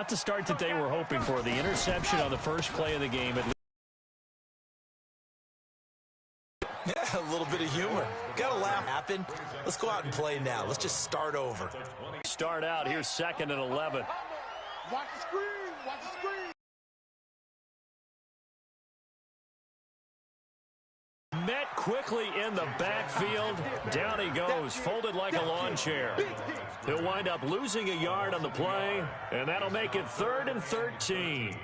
not the start that they were hoping for. The interception on the first play of the game. Yeah, a little bit of humor. Got to laugh. Happen. Let's go out and play now. Let's just start over. Start out. Here's 2nd and 11. Watch the screen. Watch the screen. Met quickly in the backfield. Down he goes, folded like a lawn chair. He'll wind up losing a yard on the play, and that'll make it 3rd and 13.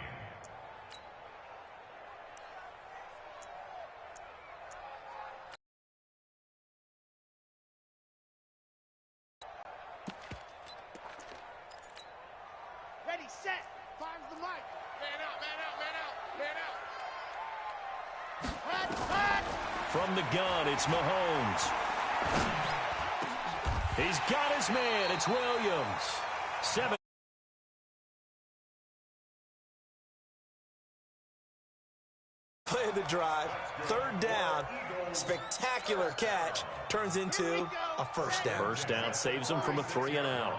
Ready, set. Finds the mic. Man out, man out, man out, man out. From the gun, it's Mahomes. He's got his man. It's Williams. 7. Play of the drive. 3rd down. Spectacular catch. Turns into a first down. First down saves him from a 3-and-out.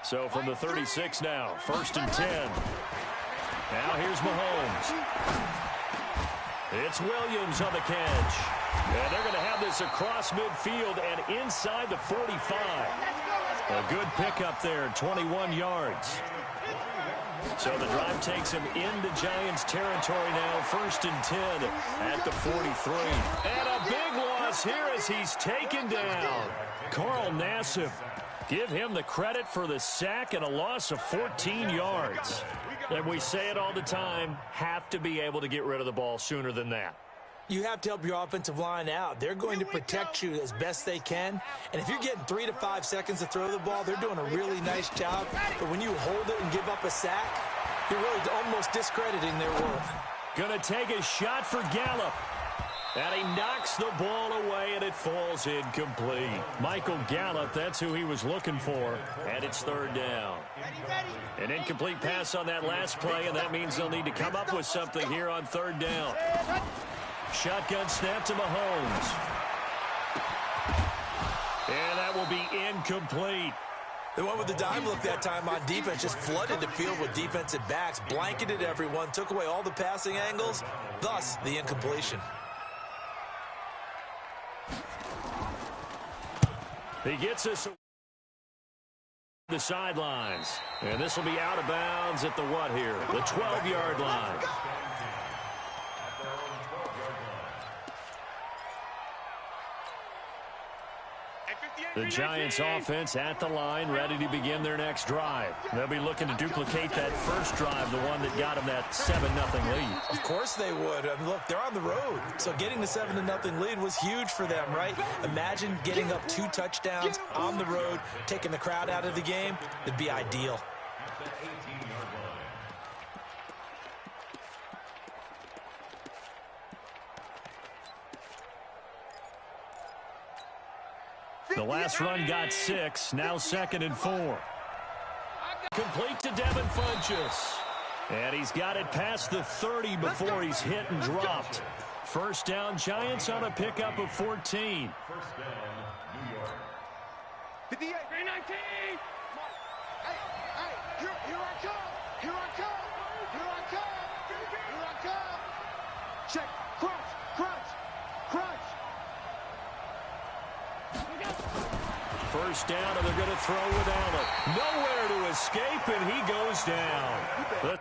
So from the 36 now, 1st and 10. Now here's Mahomes. It's Williams on the catch. And they're going to have this across midfield and inside the 45. A good pickup there, 21 yards. So the drive takes him into Giants territory now, 1st and 10 at the 43. And a big loss here as he's taken down. Carl Nassib. Give him the credit for the sack and a loss of 14 yards. And we say it all the time, have to be able to get rid of the ball sooner than that. You have to help your offensive line out. They're going to protect you as best they can. And if you're getting 3 to 5 seconds to throw the ball, they're doing a really nice job. But when you hold it and give up a sack, you're really almost discrediting their work. Gonna take a shot for Gallup. And he knocks the ball away, and it falls incomplete. Michael Gallup, that's who he was looking for. And it's 3rd down. An incomplete pass on that last play, and that means they'll need to come up with something here on 3rd down. Shotgun snap to Mahomes. And that will be incomplete. They went with the dime look that time on defense, just flooded the field with defensive backs, blanketed everyone, took away all the passing angles, thus the incompletion. He gets us the sidelines. And this will be out of bounds at the what here? The 12-yard line. The Giants offense at the line, ready to begin their next drive. They'll be looking to duplicate that first drive, the one that got them that 7-0 lead. Of course they would. I mean, look, they're on the road. So getting the 7-0 lead was huge for them, right? Imagine getting up 2 touchdowns on the road, taking the crowd out of the game. It'd be ideal. The last run got 6, now 2nd and 4. Complete to Devin Funchess. And he's got it past the 30 before he's hit and dropped. First down, Giants on a pickup of 14. First down, New York. 58, 319. Hey, here I come. Here I come. Here I come. Here I come. Check. Crunch, crunch, crunch. First down, and they're going to throw without it. Nowhere to escape, and he goes down.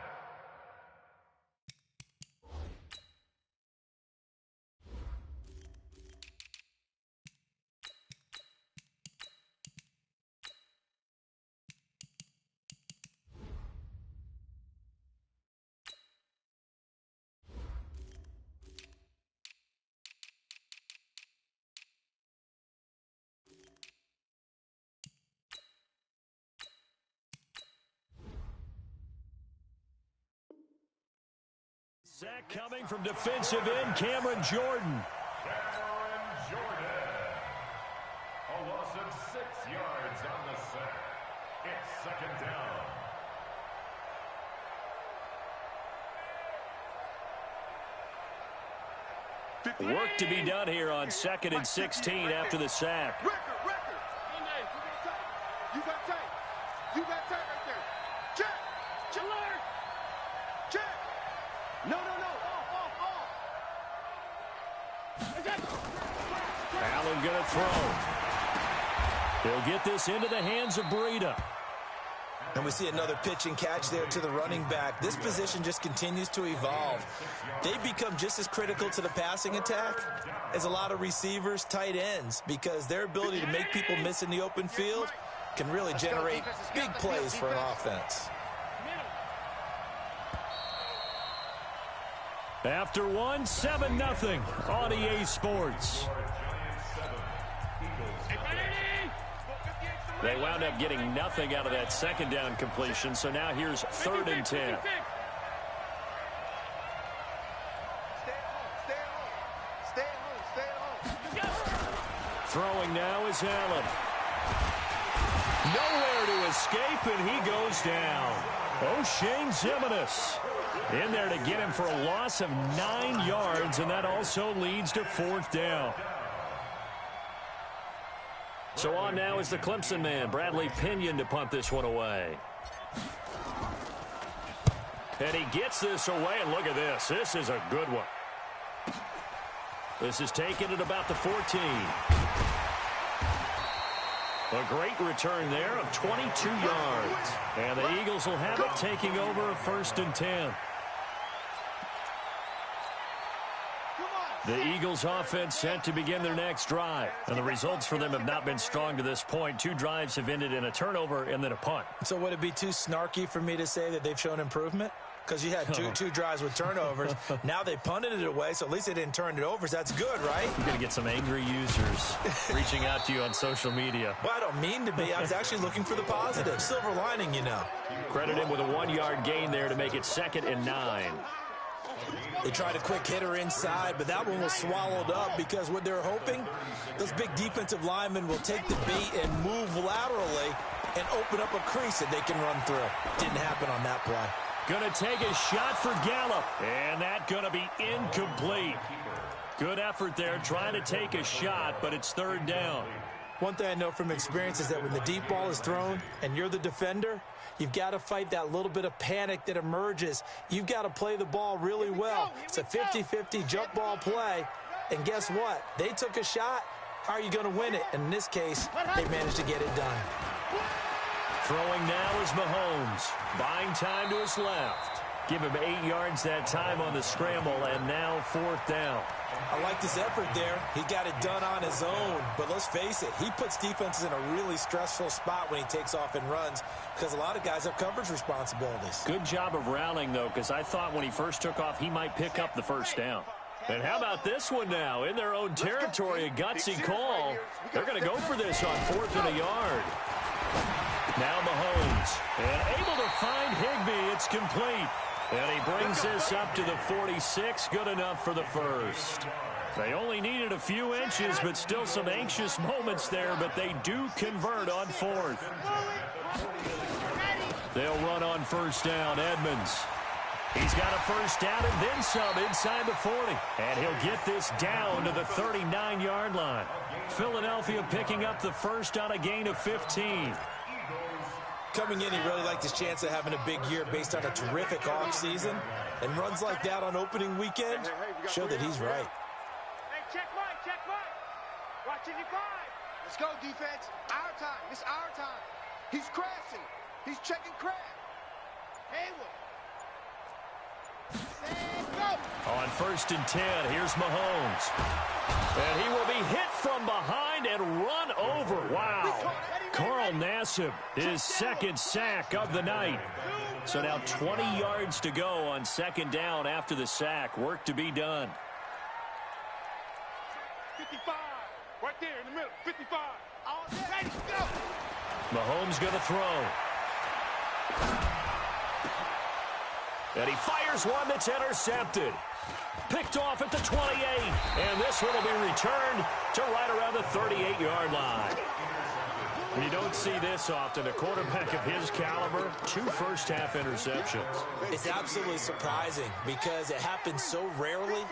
Sack coming from defensive end, Cameron Jordan. Cameron Jordan. A loss of 6 yards on the sack. It's 2nd down. Work to be done here on 2nd and 16 after the sack. Record. You got tape. You got tape right there. Check. Check. No. Off. Allen going to throw. He'll get this into the hands of Breida. And we see another pitch and catch there to the running back. This position just continues to evolve. They become just as critical to the passing attack as a lot of receivers, tight ends, because their ability to make people miss in the open field can really generate big plays for an offense. After one, 7-0 on EA Sports. They wound up getting nothing out of that second down completion, so now here's 3rd and 10. Stay at home. Throwing now is Allen. Nowhere to escape, and he goes down. O'Shane Ximines in there to get him for a loss of 9 yards, and that also leads to 4th down. So on now is the Clemson man, Bradley Pinion, to punt this one away. And he gets this away, and look at this. This is a good one. This is taken at about the 14. A great return there of 22 yards. And the Eagles will have it, taking over a 1st and 10. The Eagles offense set to begin their next drive. And the results for them have not been strong to this point. 2 drives have ended in a turnover and then a punt. So would it be too snarky for me to say that they've shown improvement? Because you had two drives with turnovers. Now they punted it away, so at least they didn't turn it over. So that's good, right? You're going to get some angry users reaching out to you on social media. Well, I don't mean to be. I was actually looking for the positive. Silver lining, you know. Credit him with a 1-yard gain there to make it 2nd and 9. They tried a quick hitter inside, but that one was swallowed up because what they're hoping, those big defensive linemen will take the bait and move laterally and open up a crease that they can run through. Didn't happen on that play. Going to take a shot for Gallup, and that going to be incomplete. Good effort there, trying to take a shot, but it's 3rd down. One thing I know from experience is that when the deep ball is thrown and you're the defender, you've got to fight that little bit of panic that emerges. You've got to play the ball really well. It's a 50-50 jump ball play, and guess what? They took a shot. How are you going to win it? And in this case, they managed to get it done. Throwing now is Mahomes. Buying time to his left. Give him 8 yards that time on the scramble, and now 4th down. I like his effort there. He got it done on his own. But let's face it, he puts defenses in a really stressful spot when he takes off and runs because a lot of guys have coverage responsibilities. Good job of rallying, though, because I thought when he first took off, he might pick up the 1st down. And how about this one now? In their own territory, a gutsy call. They're going to go for this on 4th and a yard. Now Mahomes, and able to find Higbee. It's complete. And he brings this up to the 46. Good enough for the 1st. They only needed a few inches, but still some anxious moments there, but they do convert on 4th. They'll run on 1st down. Edmonds. He's got a 1st down and then some inside the 40. And he'll get this down to the 39-yard line. Philadelphia picking up the 1st on a gain of 15. Coming in, he really liked his chance of having a big year based on a terrific offseason. And runs like that on opening weekend show that he's right. Hey, check Mike. Watching you five. Let's go, defense. Our time. It's our time. He's crashing. He's checking crash. Hayward. On 1st and 10, here's Mahomes. And he will be hit from behind and run over. Wow. Carl Nassib, his 2nd sack of the night. So now 20 yards to go on 2nd down after the sack. Work to be done. 55. Right there in the middle. 55. All day. Ready to go. Mahomes going to throw. And he fires one that's intercepted. Picked off at the 28. And this one will be returned to right around the 38-yard line. You don't see this often. A quarterback of his caliber, 2 first-half interceptions. It's absolutely surprising because it happens so rarely.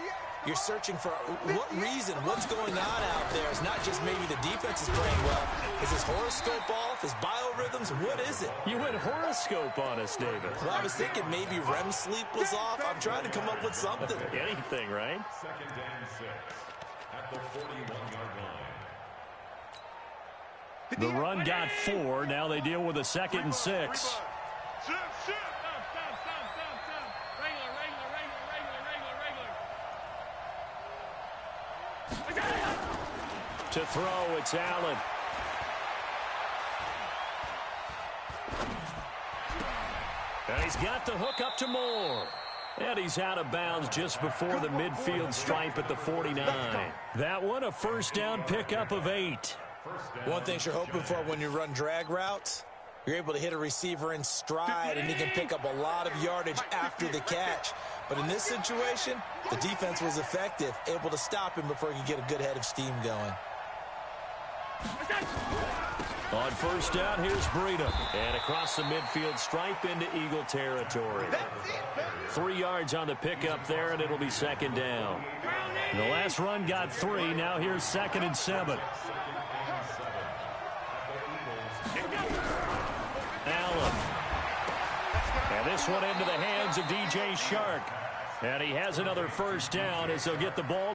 You're searching for what reason, what's going on out there. It's not just maybe the defense is playing well. Is his horoscope off? His biorhythms? What is it? You went horoscope on us, David. Well, I was thinking maybe REM sleep was off. I'm trying to come up with something. Anything, right? Second and 6 at the 41-yard line. The run got 4. Now they deal with a 2nd and 6. To throw, it's Allen. And he's got the hook up to Moore. And he's out of bounds just before the midfield stripe at the 49. That one, a first down pickup of 8. One thing you're hoping for when you run drag routes, you're able to hit a receiver in stride, and he can pick up a lot of yardage after the catch. But in this situation, the defense was effective, able to stop him before he could get a good head of steam going. On first down, here's Breida. And across the midfield stripe into Eagle territory. 3 yards on the pickup there, and it'll be 2nd down. The last run got 3. Now here's 2nd and 7. Allen. And this one into the hands of DJ Shark. And he has another first down as they'll get the ball.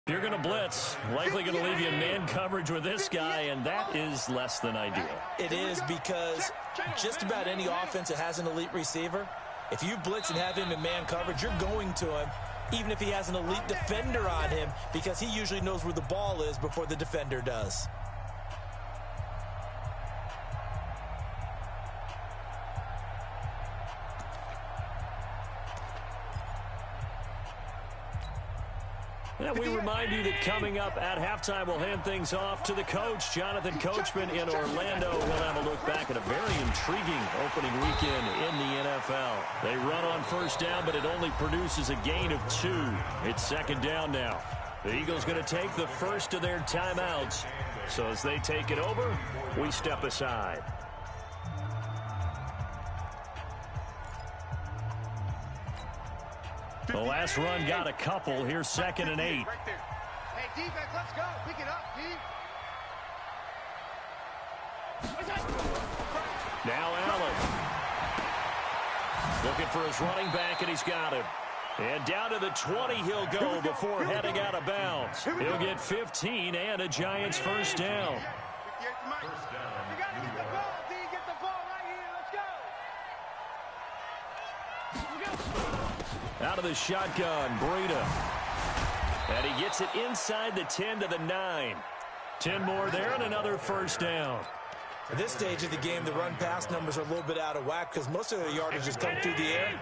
You're going to blitz, likely going to leave you in man coverage with this guy, and that is less than ideal. It is, because just about any offense that has an elite receiver, if you blitz and have him in man coverage, you're going to him, even if he has an elite defender on him, because he usually knows where the ball is before the defender does. And we remind you that coming up at halftime, we'll hand things off to the coach, Jonathan Coachman in Orlando. We'll have a look back at a very intriguing opening weekend in the NFL. They run on first down, but it only produces a gain of 2. It's 2nd down now. The Eagles going to take the first of their timeouts. So as they take it over, we step aside. The last run got a couple. Here's 2nd and 8. Right there. Hey, defense, let's go. Pick it up, D. Now Allen. Looking for his running back, and he's got him. And down to the 20 he'll go before heading out of bounds. He'll get 15 and a Giants first down. You got to get the ball, D. Get the ball right here. Let's go. Out of the shotgun, Breida. And he gets it inside the 10 to the 9. 10 more there and another first down. At this stage of the game, the run-pass numbers are a little bit out of whack because most of their yardage has come through the air.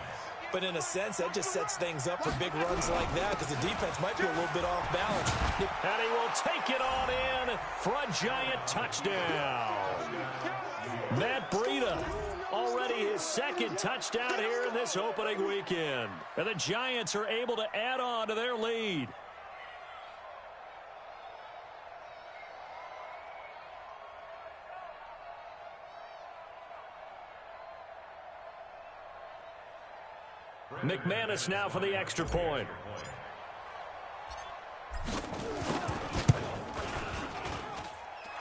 But in a sense, that just sets things up for big runs like that because the defense might be a little bit off balance. And he will take it on in for a Giant touchdown. Matt Breida. Already his 2nd touchdown here in this opening weekend. And the Giants are able to add on to their lead. McManus now for the extra point.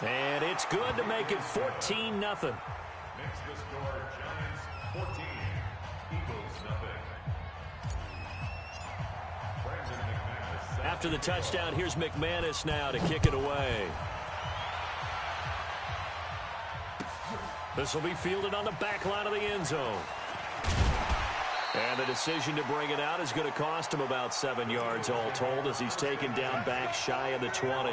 And it's good to make it 14-0. Makes the score Giants 14, Eagles nothing. After the touchdown, here's McManus now to kick it away. This will be fielded on the back line of the end zone. And the decision to bring it out is going to cost him about 7 yards all told as he's taken down back shy of the 20.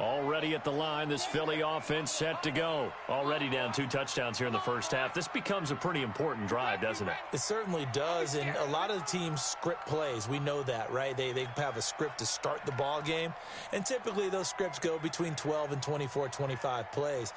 Already at the line, this Philly offense set to go. Already down 2 touchdowns here in the first half. This becomes a pretty important drive, doesn't it? It certainly does, and a lot of the teams script plays. We know that, right? They have a script to start the ball game, and typically those scripts go between 12 and 24, 25 plays.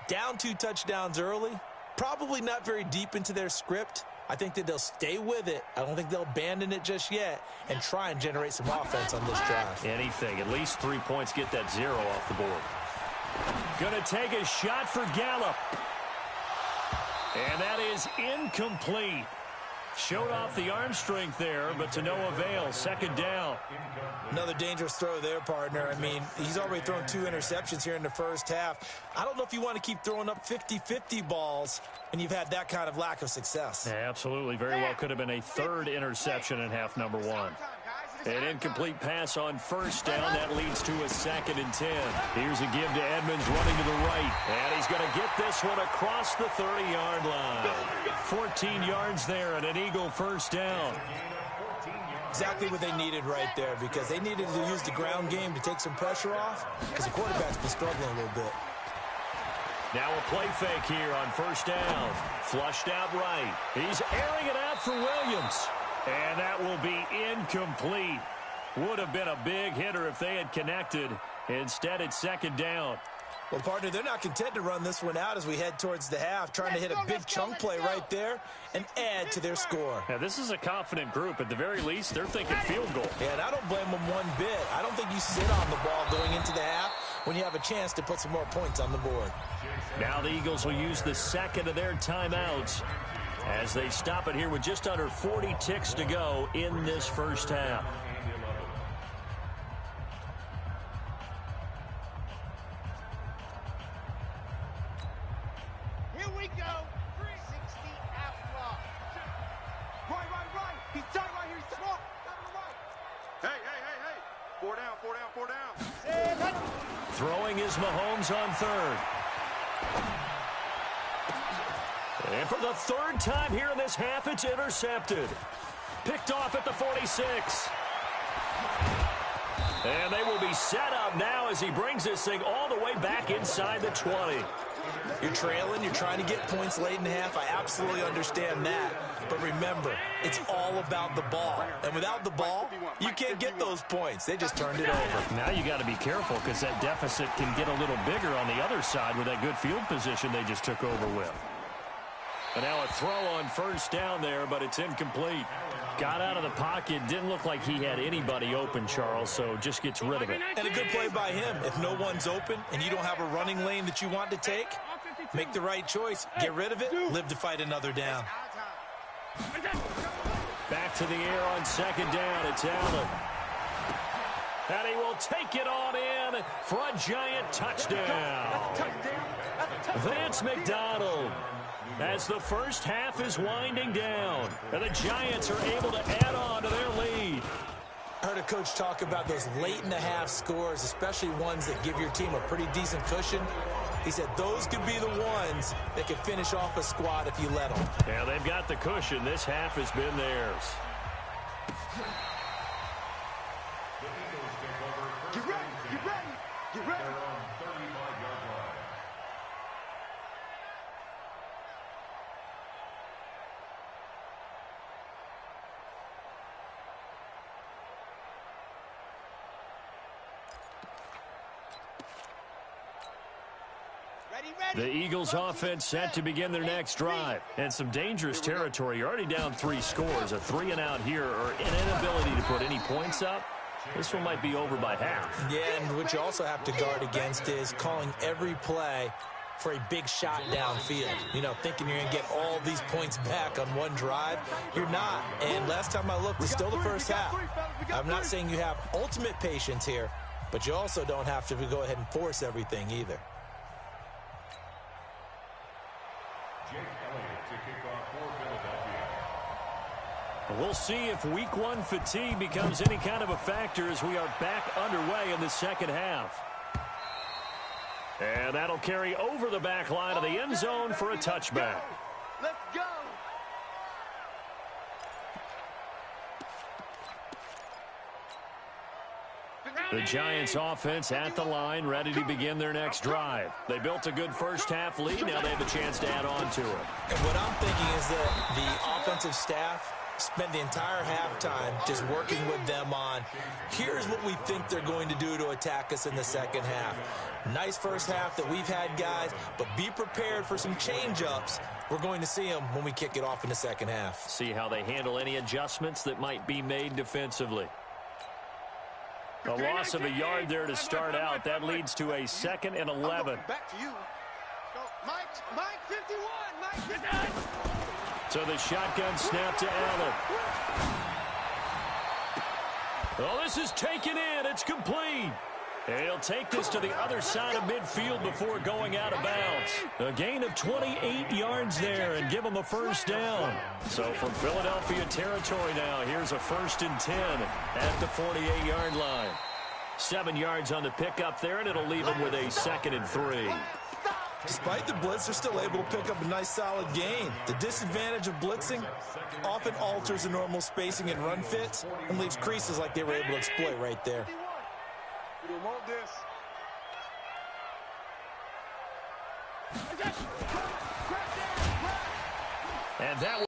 Down 2 touchdowns early, probably not very deep into their script. I think that they'll stay with it. I don't think they'll abandon it just yet and try and generate some offense on this drive. Anything. At least 3 points, get that 0 off the board. Going to take a shot for Gallup. And that is incomplete. Showed off the arm strength there, but to no avail. Second down. Another dangerous throw there, partner. I mean, he's already thrown 2 interceptions here in the first half. I don't know if you want to keep throwing up 50-50 balls when you've had that kind of lack of success. Yeah, absolutely. Very well could have been a 3rd interception in half number 1. An incomplete pass on first down. That leads to a 2nd and 10. Here's a give to Edmonds running to the right. And he's going to get this one across the 30-yard line. 14 yards there and an Eagle first down. Exactly what they needed right there, because they needed to use the ground game to take some pressure off, because the quarterback's been struggling a little bit. Now a play fake here on first down. Flushed out right. He's airing it out for Williams. And that will be incomplete. Would have been a big hitter if they had connected. Instead, it's 2nd down. Well, partner, they're not content to run this one out as we head towards the half, trying to hit a big chunk play right there and add to their score. Now, this is a confident group. At the very least, they're thinking field goal. Yeah, and I don't blame them one bit. I don't think you sit on the ball going into the half when you have a chance to put some more points on the board. Now the Eagles will use the 2nd of their timeouts as they stop it here with just under 40 ticks to go in this first half. Here we go. 360 out block. Right. He's tight right here. He's small. Hey. 4 down. Throwing is Mahomes on 3rd. And for the 3rd time here in this half, it's intercepted. Picked off at the 46. And they will be set up now as he brings this thing all the way back inside the 20. You're trailing, you're trying to get points late in the half. I absolutely understand that. But remember, it's all about the ball. And without the ball, you can't get those points. They just turned it over. Now you got to be careful because that deficit can get a little bigger on the other side with that good field position they just took over with. And now a throw on first down there, but it's incomplete. Got out of the pocket. Didn't look like he had anybody open, Charles, so just gets rid of it. And a good play by him. If no one's open and you don't have a running lane that you want to take, make the right choice. Get rid of it. Live to fight another down. Back to the air on 2nd down. It's Allen. And he will take it on in for a giant touchdown. Vance McDonald. As the first half is winding down, and the Giants are able to add on to their lead. I heard a coach talk about those late-in-the-half scores, especially ones that give your team a pretty decent cushion. He said those could be the ones that could finish off a squad if you let them. Yeah, they've got the cushion. This half has been theirs. Get ready. The Eagles offense set to begin their next drive. And some dangerous territory. You're already down 3 scores. A 3 and out here, or an inability to put any points up. This one might be over by half. Yeah, and what you also have to guard against is calling every play for a big shot downfield. You know, thinking you're going to get all these points back on one drive. You're not. And last time I looked, it's still the first half. I'm not saying you have ultimate patience here, but you also don't have to go ahead and force everything either. We'll see if week 1 fatigue becomes any kind of a factor as we are back underway in the second half. And that'll carry over the back line of the end zone for a touchback. Let's go. The Giants offense at the line, ready to begin their next drive. They built a good first half lead. Now they have a chance to add on to it. And what I'm thinking is that the offensive staff spend the entire halftime just working with them on, here's what we think they're going to do to attack us in the second half. Nice first half that we've had, guys, but be prepared for some change-ups. We're going to see them when we kick it off in the second half. See how they handle any adjustments that might be made defensively. A loss of a yard there to start out. That leads to a 2nd and 11. Back to you. Mike 51. Mike 51. So the shotgun snap to Allen. Oh, this is taken in. It's complete. And he'll take this to the other side of midfield before going out of bounds. A gain of 28 yards there and give him a first down. So from Philadelphia territory now, here's a 1st and 10 at the 48-yard line. 7 yards on the pickup there, and it'll leave him with a 2nd and 3. Despite the blitz, they're still able to pick up a nice solid gain. The disadvantage of blitzing often alters the normal spacing and run fits and leaves creases like they were able to exploit right there. We don't want this. And that was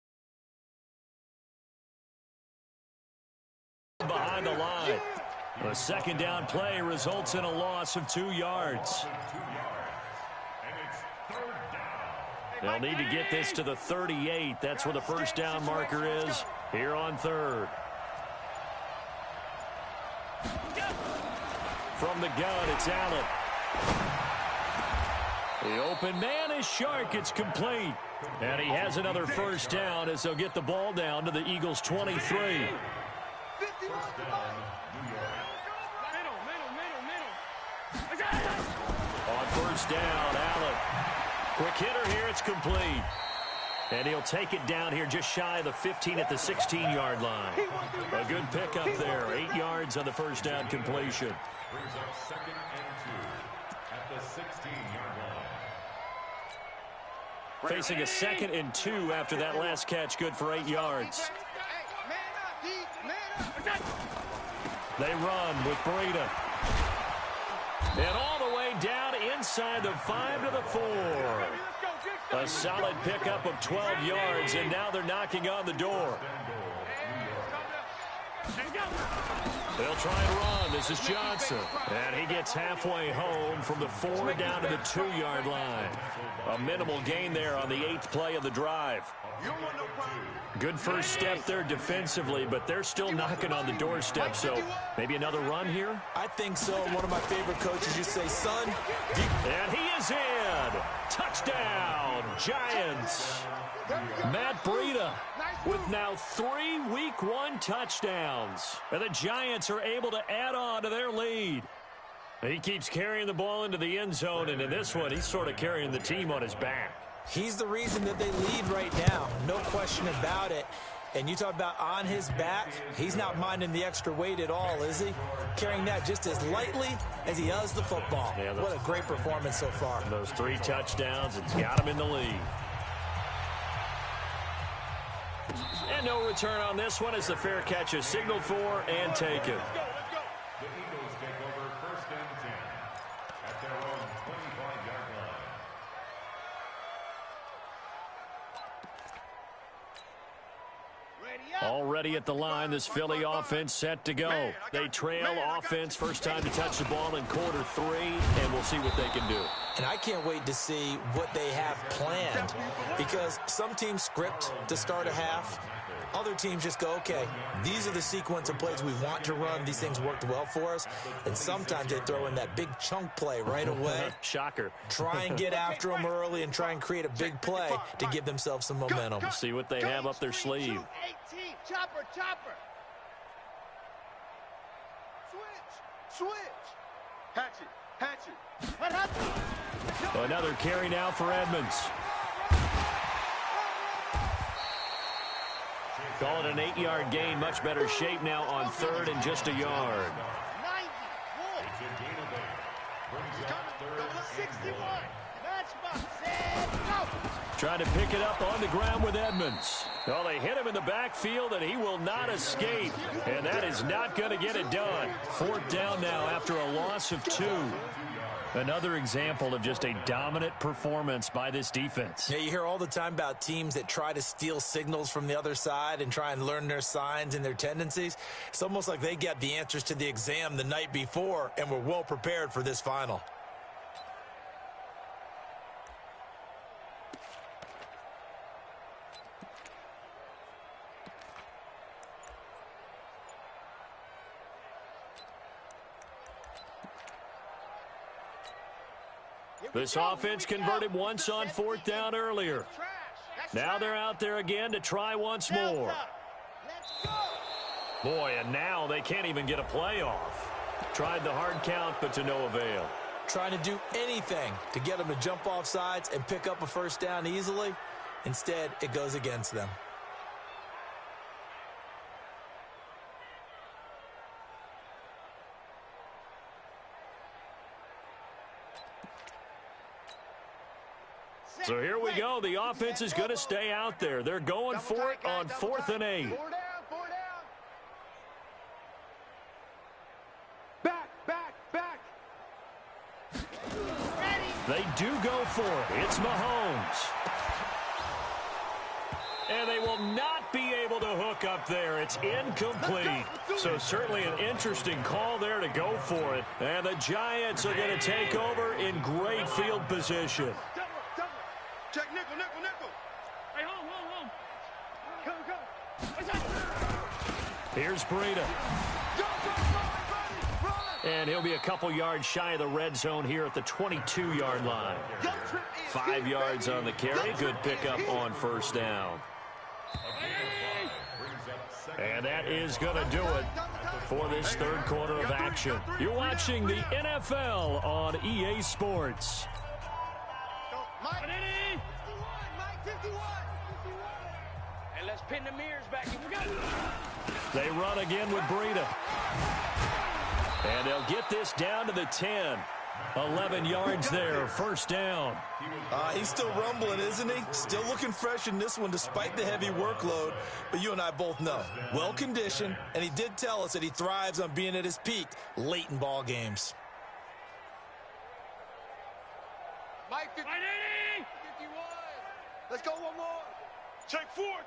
behind the line. A 2nd down play results in a loss of 2 yards. They'll need to get this to the 38. That's where the first down marker is here on 3rd. From the gun, it's Allen. The open man is Shark. It's complete. And he has another first down as they'll get the ball down to the Eagles' 23. On first down, Allen. Quick hitter here. It's complete. And he'll take it down here just shy of the 15 at the 16-yard line. A good pickup there. 8 yards on the first down completion. Brings up 2nd and 2 at the 16-yard line. Facing a 2nd and 2 after that last catch. Good for 8 yards. They run with Breida. And all the way down inside the 5 to the 4. A solid pickup of 12 yards, and now they're knocking on the door. They'll try and run. This is Johnson. And he gets halfway home from the 4 down to the 2-yard line. A minimal gain there on the 8th play of the drive. Good first step there defensively, but they're still knocking on the doorstep, so maybe another run here? I think so. One of my favorite coaches used to say, son. And he is in. Touchdown, Giants. Matt Breida with now 3 Week 1 touchdowns. And the Giants are able to add on to their lead. He keeps carrying the ball into the end zone, and in this one, he's sort of carrying the team on his back. He's the reason that they lead right now. No question about it. And you talk about on his back, he's not minding the extra weight at all, is he? Carrying that just as lightly as he does the football. Yeah, what a great performance so far. Those 3 touchdowns, it's got him in the lead. And no return on this one as the fair catch is signaled for and taken. The Eagles take over 1st and 10 at their own 25-yard line. Already at the line, this Philly offense set to go. They trail offense, first time to touch the ball in quarter 3, and we'll see what they can do. And I can't wait to see what they have planned, because some teams script to start a half. Other teams just go, okay, these are the sequence of plays we want to run. These things worked well for us. And sometimes they throw in that big chunk play right away. Shocker. Try and get after them early and try and create a big play to give themselves some momentum. See what they have up their sleeve. 18, chopper. Switch. Hatchet. What happened? Another carry now for Edmonds. Call it an 8-yard gain. Much better shape now on 3rd and just a yard. 90. It's a gain of 8. Brings up 3rd and 61. Matchbox. Set. Go. Trying to pick it up on the ground with Edmonds. Well, they hit him in the backfield, and he will not escape. And that is not going to get it done. 4th down now after a loss of 2. Another example of just a dominant performance by this defense. Yeah, you hear all the time about teams that try to steal signals from the other side and try and learn their signs and their tendencies. It's almost like they got the answers to the exam the night before and were well prepared for this final. This offense converted once on fourth down earlier. Now they're out there again to try once more. Boy, and now they can't even get a play off. Tried the hard count, but to no avail. Trying to do anything to get them to jump off sides and pick up a first down easily. Instead, it goes against them. So here we go. The offense is going to stay out there. They're going for it on 4th and 8. 4 down, 4 down. Back. They do go for it. It's Mahomes. And they will not be able to hook up there. It's incomplete. So certainly an interesting call there to go for it. And the Giants are going to take over in great field position. Check nickel. Hey, hold. Go. Here's Breida. And he'll be a couple yards shy of the red zone here at the 22-yard line. 5 yards on the carry. Good pickup on first down. And that is going to do it for this third quarter of action. You're watching the NFL on EA Sports. Mike 51. And let's pin the mirrors back. They run again with Breida. And they'll get this down to the 10. 11 yards there, first down. He's still rumbling, isn't he? Still looking fresh in this one despite the heavy workload. But you and I both know, well-conditioned, and he did tell us that he thrives on being at his peak late in ball games. Mike 51. Let's go one more. Check four.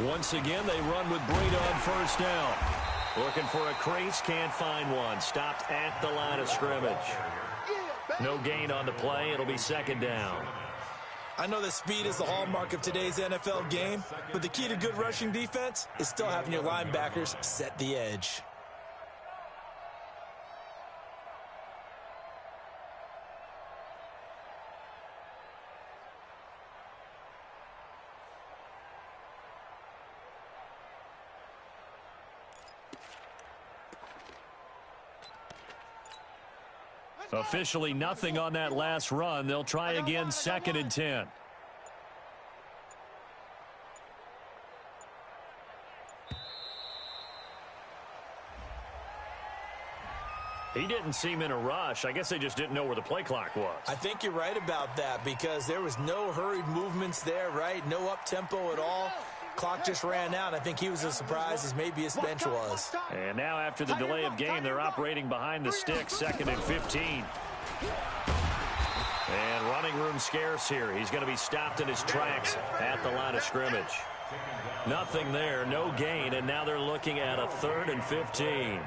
Once again, they run with Breida on first down. Looking for a crease, can't find one. Stopped at the line of scrimmage. No gain on the play. It'll be second down. I know that speed is the hallmark of today's NFL game, but the key to good rushing defense is still having your linebackers set the edge. Officially nothing on that last run. They'll try again, 2nd and 10. He didn't seem in a rush. I guess they just didn't know where the play clock was. I think you're right about that because there was no hurried movements there, right? No up-tempo at all. Clock just ran out. I think he was as surprised as maybe his bench was. And now after the delay of game, they're operating behind the sticks, 2nd and 15. And running room scarce here. He's going to be stopped in his tracks at the line of scrimmage. Nothing there, no gain, and now they're looking at a 3rd and 15.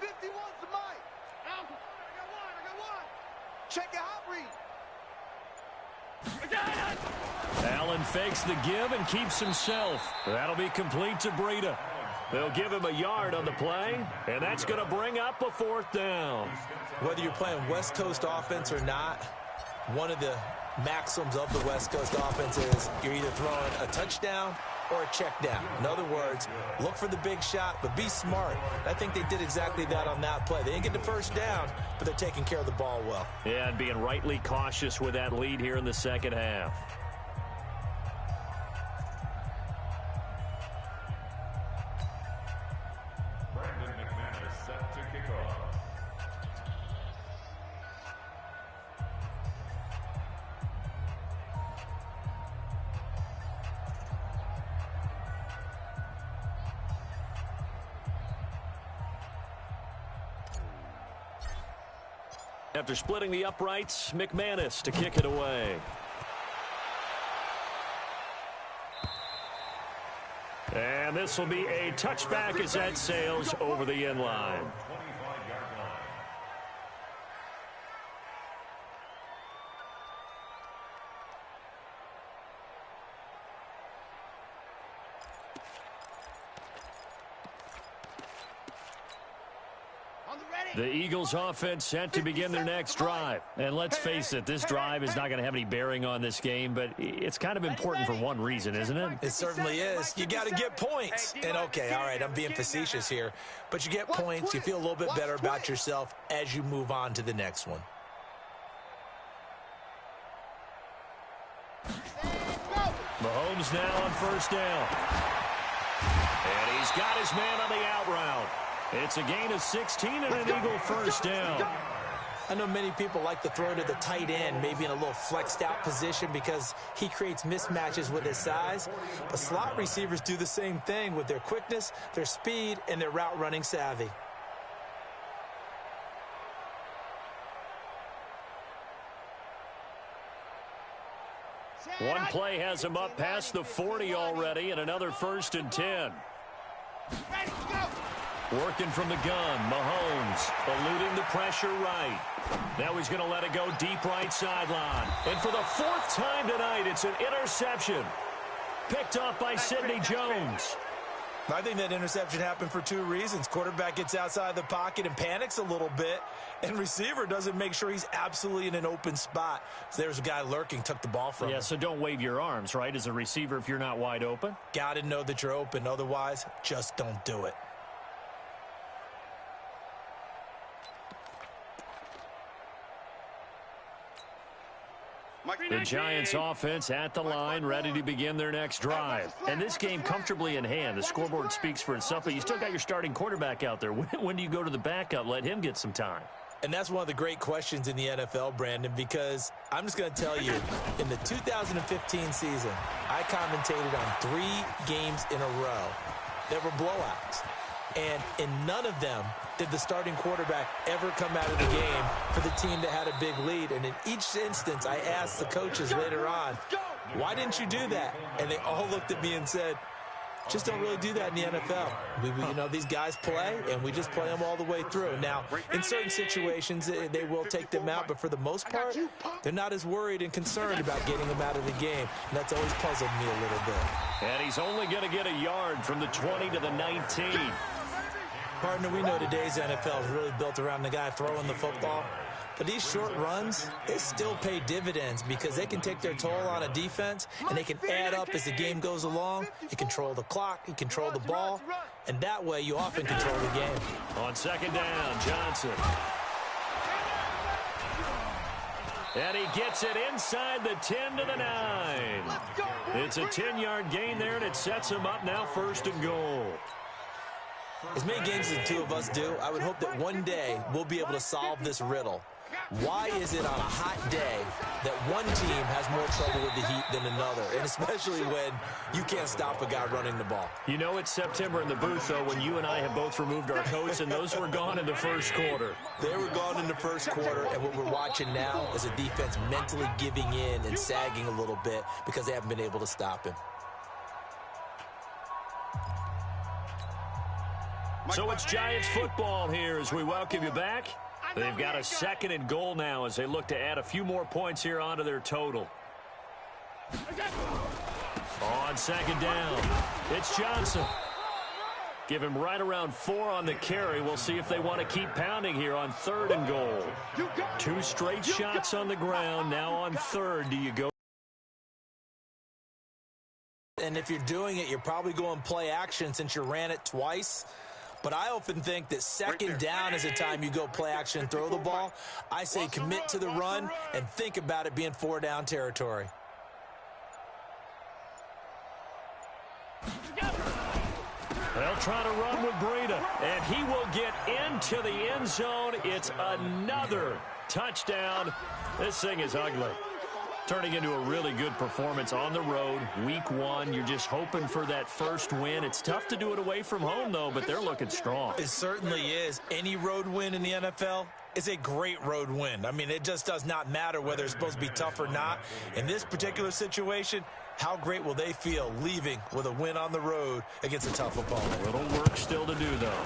51's the mic. I got one. Check your hot read. Allen fakes the give and keeps himself. That'll be complete to Breida. They'll give him a yard on the play, and that's going to bring up a 4th down. Whether you're playing West Coast offense or not, one of the maxims of the West Coast offense is you're either throwing a touchdown or a check down. In other words, look for the big shot, but be smart. I think they did exactly that on that play. They didn't get the first down, but they're taking care of the ball well. Yeah, and being rightly cautious with that lead here in the second half. Set to kick off. After splitting the uprights, McManus to kick it away. And this will be a touchback as that sails over the end line. The Eagles offense set to begin their next drive. And let's face it, this drive is not going to have any bearing on this game, but it's kind of important for one reason, isn't it? It certainly is. You got to get points. And okay, all right, I'm being facetious here, but you get points, you feel a little bit better about yourself as you move on to the next one. Mahomes now on first down. And he's got his man on the out route. It's a gain of 16 and an Eagle first down. I know many people like to throw to the tight end, maybe in a little flexed out position because he creates mismatches with his size. But slot receivers do the same thing with their quickness, their speed, and their route running savvy. One play has him up past the 40 already, and another first and 10. Working from the gun, Mahomes eluding the pressure right. Now he's going to let it go deep right sideline. And for the fourth time tonight, it's an interception. Picked off by Sidney Jones. I think that interception happened for two reasons. Quarterback gets outside the pocket and panics a little bit, and receiver doesn't make sure he's absolutely in an open spot. So there's a guy lurking, took the ball from him. Yeah, so don't wave your arms, right, as a receiver if you're not wide open. Got to know that you're open. Otherwise, just don't do it. The Giants offense at the line, ready to begin their next drive. And this game comfortably in hand. The scoreboard speaks for itself, but you still got your starting quarterback out there. When do you go to the backup? Let him get some time. And that's one of the great questions in the NFL, Brandon, because I'm just going to tell you, in the 2015 season, I commentated on 3 games in a row that were blowouts. And in none of them did the starting quarterback ever come out of the game for the team that had a big lead. And in each instance, I asked the coaches later on, why didn't you do that? And they all looked at me and said, just don't really do that in the NFL. You know, these guys play, and we just play them all the way through. Now, in certain situations, they will take them out, but for the most part, they're not as worried and concerned about getting them out of the game. And that's always puzzled me a little bit. And he's only going to get a yard from the 20 to the 19. Partner, we know today's NFL is really built around the guy throwing the football. But these short runs, they still pay dividends because they can take their toll on a defense, and they can add up as the game goes along. You control the clock, you control the ball, and that way you often control the game. On second down, Johnson. And he gets it inside the 10 to the 9. It's a 10-yard gain there, and it sets him up now first and goal. As many games as the two of us do, I would hope that one day we'll be able to solve this riddle. Why is it on a hot day that one team has more trouble with the heat than another, and especially when you can't stop a guy running the ball? You know it's September in the booth, though, when you and I have both removed our coats, and those were gone in the first quarter. They were gone in the first quarter, and what we're watching now is a defense mentally giving in and sagging a little bit because they haven't been able to stop him. So it's Giants football here as we welcome you back. They've got a second and goal now as they look to add a few more points here onto their total. On second down, it's Johnson. Give him right around 4 on the carry. We'll see if they want to keep pounding here on third and goal. 2 straight shots on the ground. Now on third, do you go? And if you're doing it, you're probably going play action since you ran it twice. But I often think that second down is the time you go play action and throw the ball. I say commit to the run and think about it being 4-down territory. They'll try to run with Breida, and he will get into the end zone. It's another touchdown. This thing is ugly. Turning into a really good performance on the road. Week 1, you're just hoping for that first win. It's tough to do it away from home, though, but they're looking strong. It certainly is. Any road win in the NFL is a great road win. I mean, it just does not matter whether it's supposed to be tough or not. In this particular situation, how great will they feel leaving with a win on the road against a tough opponent? A little work still to do, though.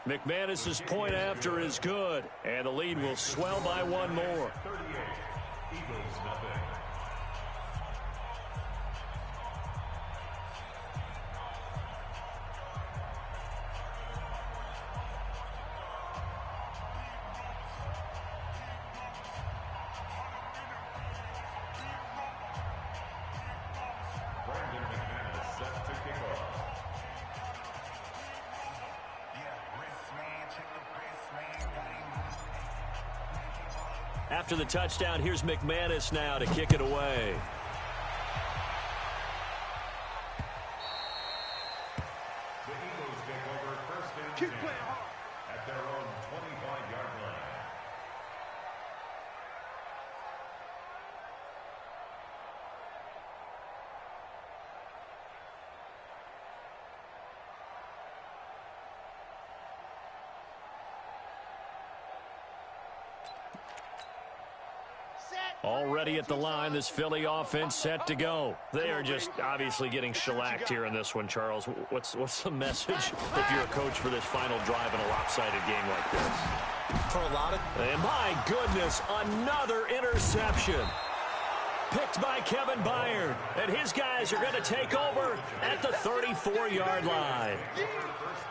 McManus's point after is good, and the lead will swell by 1 more. Eagles nothing. After the touchdown, here's McManus now to kick it away. The Eagles take over first and 10 at their own 25-yard line. Already at the line, this Philly offense set to go. They are just obviously getting shellacked here in this one, Charles. What's the message if you're a coach for this final drive in a lopsided game like this? For a lot of... And my goodness, another interception. Picked by Kevin Byard. And his guys are going to take over at the 34-yard line.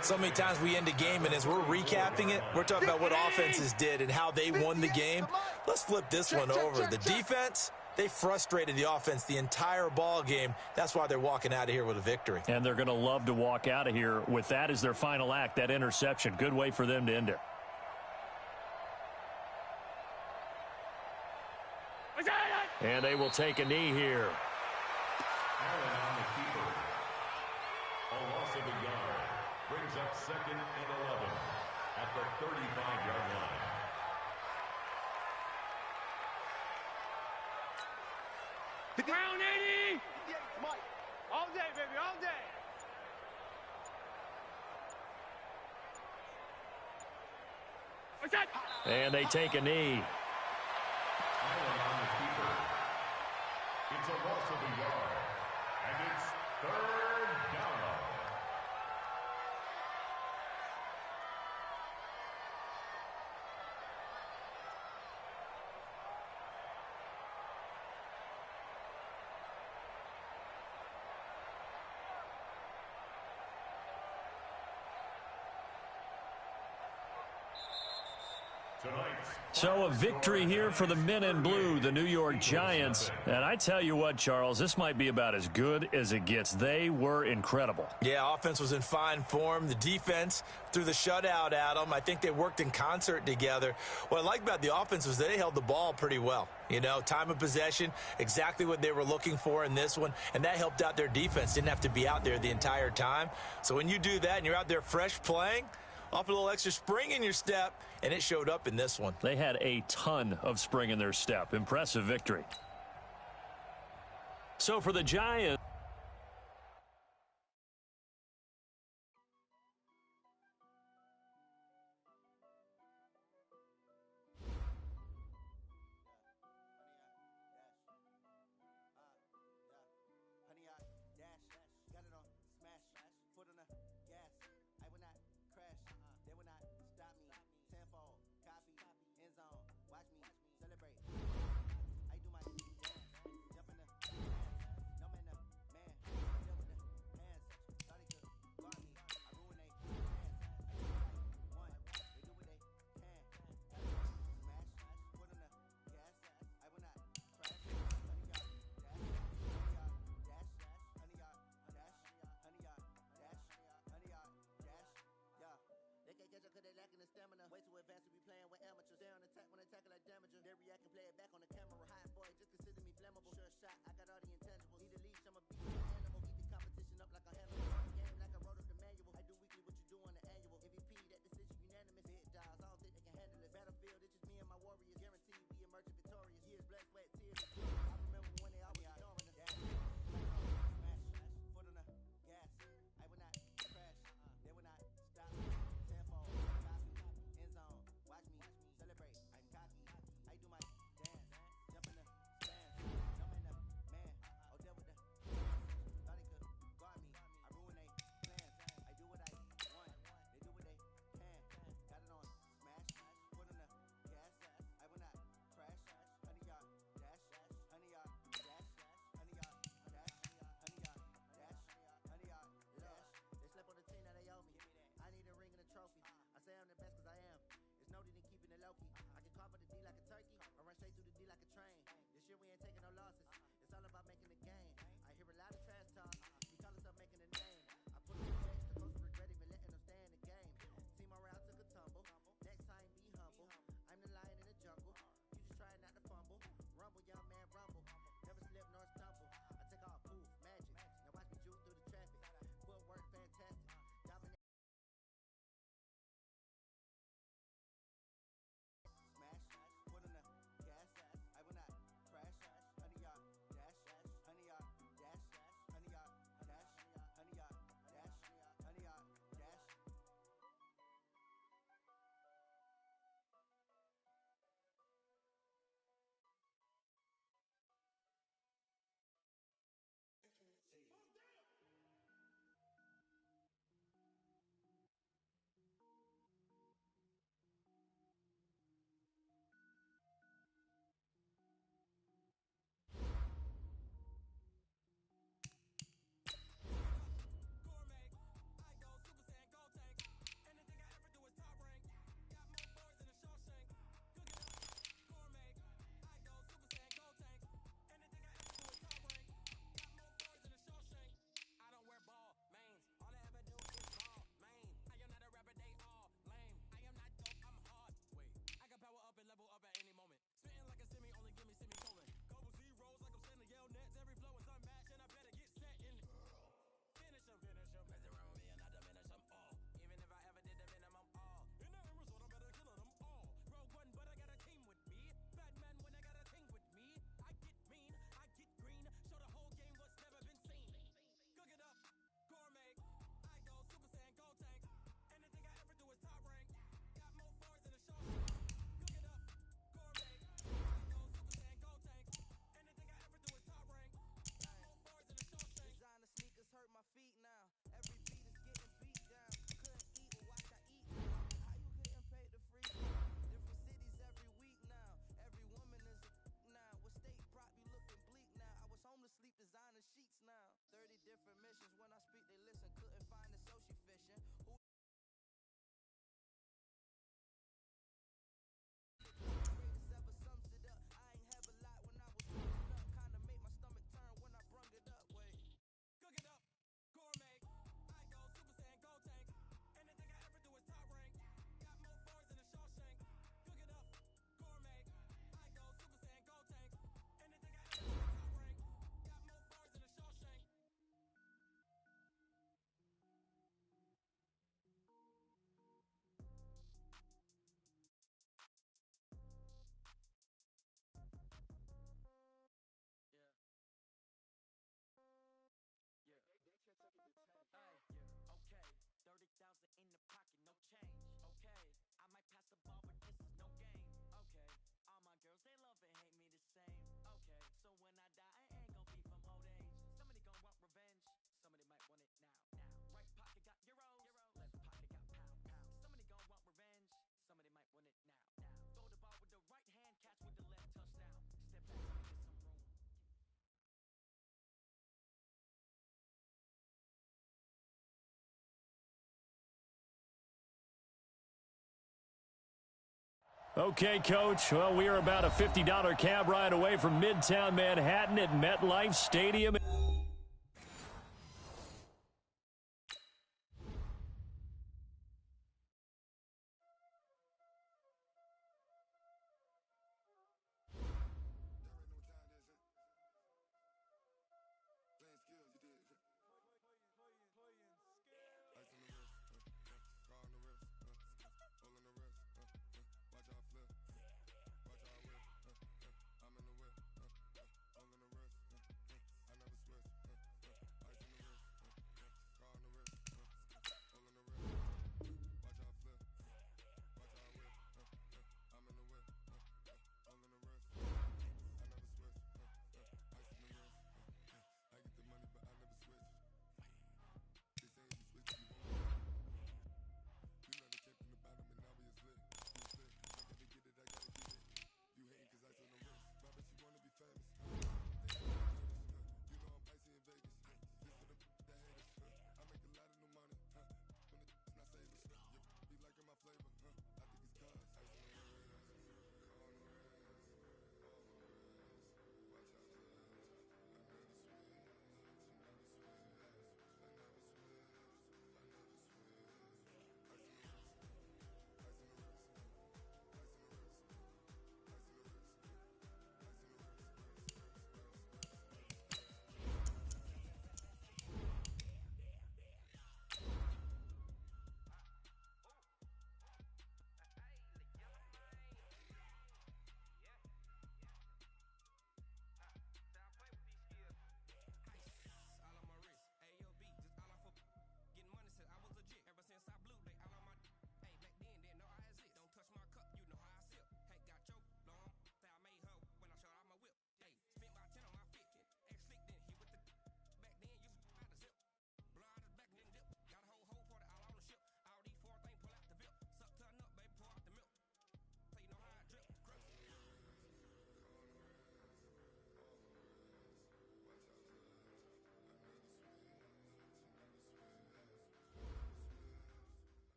So many times we end a game, and as we're recapping it, we're talking about what offenses did and how they won the game. Let's flip this one over. The defense, they frustrated the offense the entire ball game. That's why they're walking out of here with a victory. And they're going to love to walk out of here with that as their final act, that interception. Good way for them to end it. And they will take a knee here. Allen on the keeper. A loss of a yard. Brings up second and 11 at the 35-yard line. Brown 80! Mike, all day, baby, all day. What's that? And they take a knee. Allen on the keeper. It's a loss of a yard. And it's third down. So a victory here for the men in blue, the New York Giants. And I tell you what, Charles, this might be about as good as it gets. They were incredible. Yeah, offense was in fine form. The defense threw the shutout at them. I think they worked in concert together. What I like about the offense was they held the ball pretty well. You know, time of possession, exactly what they were looking for in this one. And that helped out their defense. Didn't have to be out there the entire time. So when you do that and you're out there fresh playing, off a little extra spring in your step, and it showed up in this one. They had a ton of spring in their step. Impressive victory. So for the Giants, Okay, Coach. Well, we are about a $50 cab ride away from Midtown Manhattan at MetLife Stadium.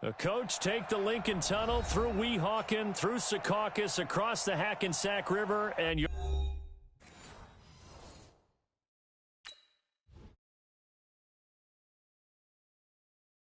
The coach take the Lincoln Tunnel through Weehawken, through Secaucus, across the Hackensack River, and you're